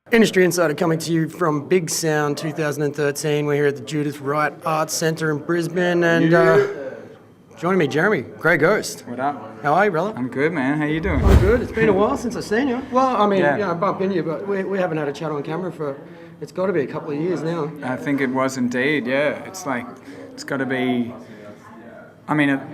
Industry Insider coming to you from Bigsound 2013. We're here at the Judith Wright Arts Centre in Brisbane, and joining me, Jeremy, Grey Ghost. What up? How are you, brother? I'm good, man. How you doing? I'm good. It's been a while since I've seen you. Well, I mean, Yeah. I bump into you, but we haven't had a chat on camera for, it's got to be a couple of years now. I think it was indeed, yeah. It's got to be,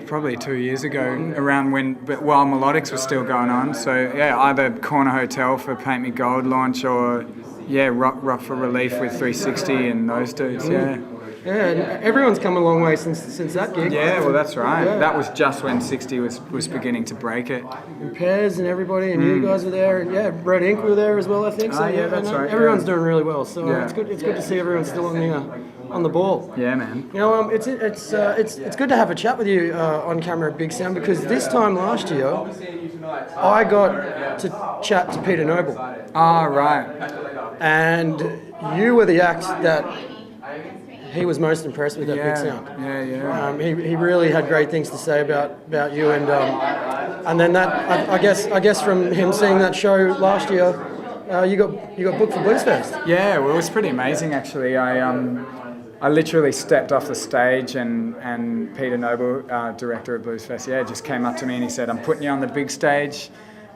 probably 2 years ago, around while Melodics was still going on. So, yeah, either Corner Hotel for Paint Me Gold launch or, Rock for Relief with 360 and those dudes, yeah. Yeah, and everyone's come a long way since that gig. Yeah, well, that's right. Yeah. That was just when 60 was beginning to break it. And Pez and everybody, and you guys were there, and Red Inc were there as well, I think. So yeah, that's right. Everyone's doing really well, so Yeah. it's good to see everyone still on the ball. Yeah, man. You know, it's good to have a chat with you on camera at Bigsound, because this time last year I got to chat to Peter Noble. Oh, right. And you were the act that he was most impressed with at Bigsound. Yeah. He really had great things to say about you, and then that I guess from him seeing that show last year, you got booked for Blues Fest. Yeah, well, it was pretty amazing actually. I literally stepped off the stage and Peter Noble, director of Blues Fest, just came up to me and he said, "I'm putting you on the big stage."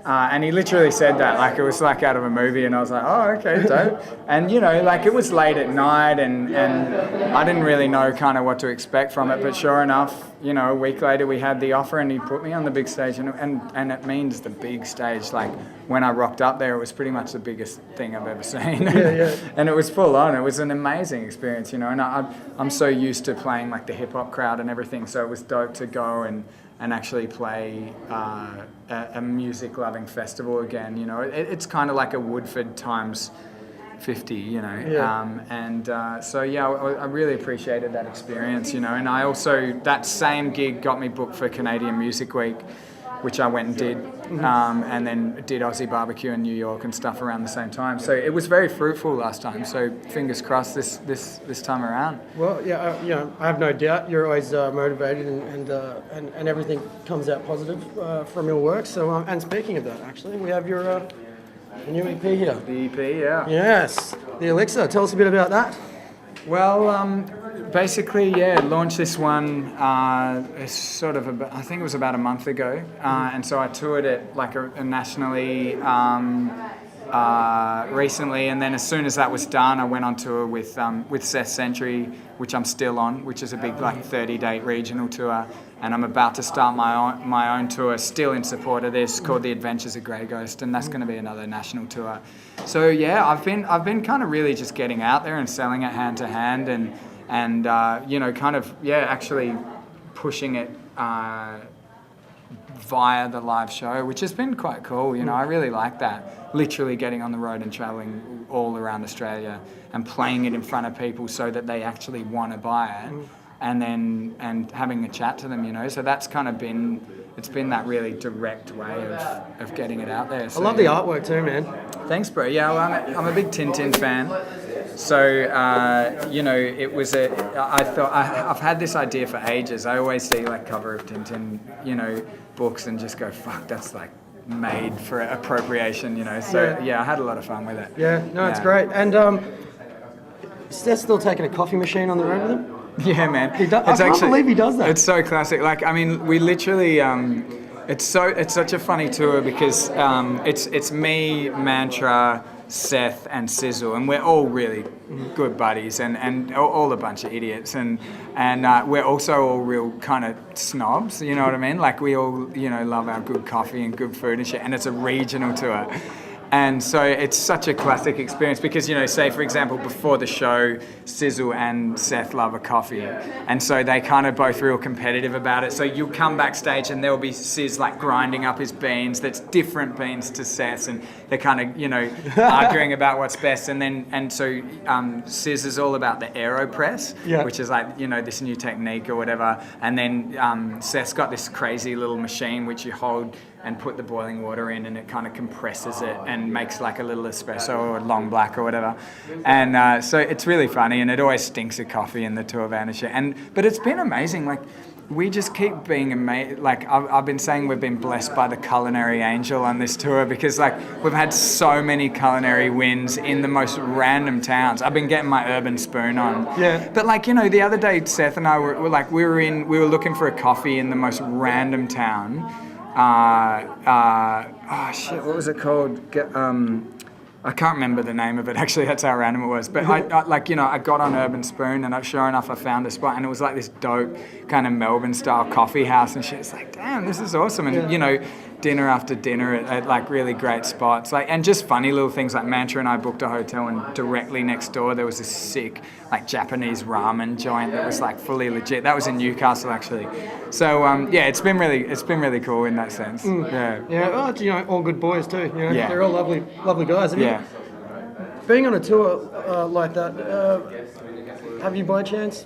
And he literally said that like it was like out of a movie, and I was like, oh, okay, dope. And it was late at night, and I didn't really know kind of what to expect from it, but sure enough, a week later we had the offer and he put me on the big stage, and it means the big stage. Like when I rocked up there, it was pretty much the biggest thing I've ever seen. Yeah. And it was full on. It was an amazing experience, and I'm so used to playing like the hip hop crowd and everything, so it was dope to go and actually play a music-loving festival again. It's kind of like a Woodford times 50, I really appreciated that experience, and I also, that same gig got me booked for Canadian Music Week, which I went and did, and then did Aussie Barbecue in New York and stuff around the same time. So it was very fruitful last time. So fingers crossed this time around. Well, I have no doubt you're always motivated, and everything comes out positive from your work. So and speaking of that, actually, we have your new EP here. The EP, yeah. Yes, the Elixir. Tell us a bit about that. Well, basically, launched this one. It's sort of I think it was about a month ago, and so I toured it like nationally recently, and then as soon as that was done, I went on tour with Seth Sentry, which I'm still on, which is a big 30-date regional tour, and I'm about to start my own tour, still in support of this, called The Adventures of Grey Ghost, and that's going to be another national tour. So I've been kind of really just getting out there and selling it hand to hand, and actually pushing it via the live show, which has been quite cool. I really like that. Literally getting on the road and traveling all around Australia and playing it in front of people so that they actually want to buy it, and having a chat to them. So that's kind of been that really direct way of getting it out there. So, I love the artwork too, man. Thanks, bro. Yeah, well, I'm a big Tintin fan. So, it was I've had this idea for ages. I always see like cover of Tintin, books and just go, fuck, that's like made for appropriation, So, I had a lot of fun with it. Yeah, no, it's great. And Seth's still taking a coffee machine on the road with him? Yeah, man. I can't believe he does that. It's so classic. We literally... It's such a funny tour because it's me, Mantra, Seth and Sizzle, and we're all really good buddies and all a bunch of idiots, and we're also all real kind of snobs, you know what I mean? Like we all love our good coffee and good food and shit, and it's a regional tour. And so it's such a classic experience because, say, for example, before the show, Sizzle and Seth love a coffee. And so they kind of both real competitive about it. So you'll come backstage and there'll be Sizz like grinding up his beans that's different beans to Seth's. And they're kind of, arguing about what's best. And so Sizz is all about the AeroPress, which is like, this new technique or whatever. And then Seth's got this crazy little machine which you hold and put the boiling water in, and it kind of compresses it and makes like a little espresso or a long black or whatever. And so it's really funny, and it always stinks of coffee in the tour van and shit. But it's been amazing. Like we just keep being amazed. Like I've been saying, we've been blessed by the culinary angel on this tour because like we've had so many culinary wins in the most random towns. I've been getting my urban spoon on. Yeah. But like, you know, the other day Seth and I were like, we were looking for a coffee in the most random town. Oh shit, what was it called? I can't remember the name of it, actually, that's how random it was. But I got on Urban Spoon and sure enough I found a spot and it was like this dope kind of Melbourne style coffee house and shit. It's like, damn, this is awesome. And you know, dinner after dinner at like really great spots. Like, and just funny little things like Mantra and I booked a hotel and directly next door there was this sick like Japanese ramen joint that was like fully legit. That was in Newcastle actually. So it's been really cool in that sense. Yeah. Yeah, you know, all good boys too. You know, Yeah. they're all lovely guys. Being on a tour like that, have you by chance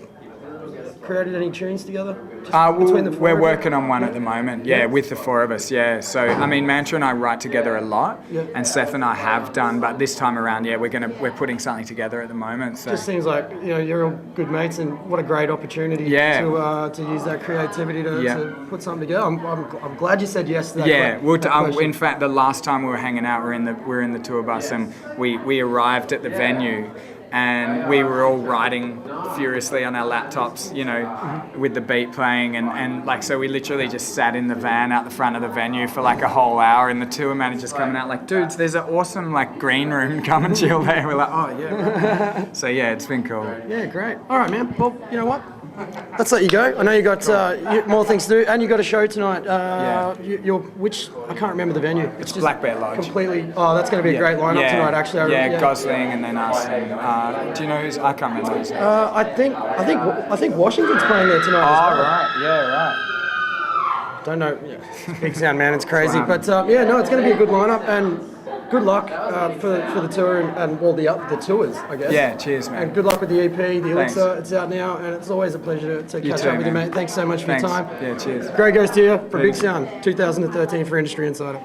created any tunes together? We're working on one at the moment, with the four of us, So, I mean, Mantra and I write together a lot, and Seth and I have done, but this time around, we're putting something together at the moment. So. Just seems like, you know, you're all good mates, and what a great opopportunity to use that creativity to put something together. I'm glad you said yes to that. In fact, the last time we were hanging out, we're in the tour bus, and we arrived at the venue. And we were all writing furiously on our laptops, you know, with the beat playing. And like, so we literally just sat in the van out the front of the venue for like a whole hour. And the tour manager's coming out like, dudes, there's an awesome like green room. Come and chill there. We're like, oh, yeah. So, yeah, it's been cool. Yeah, great. All right, man. Well, you know what? Let's let you go. I know you got more things to do, and you got a show tonight. I can't remember the venue. It's Black Bear Lodge. Completely. Oh, that's going to be a great lineup tonight. Actually, Gosling and then us. And, do you know who's? I can't remember who's. I think Washington's playing there tonight. Oh, right. Yeah, right. Don't know. Yeah. Big Sound, man. It's crazy, but it's going to be a good lineup and. Good luck for the tour and all the tours, I guess. Yeah, cheers, man. And good luck with the EP, the Elixir. It's out now, and it's always a pleasure to catch up with you, mate. Thanks so much for your time. Yeah, cheers. Great goes to you for Big Sound, 2013 for Industry Insider.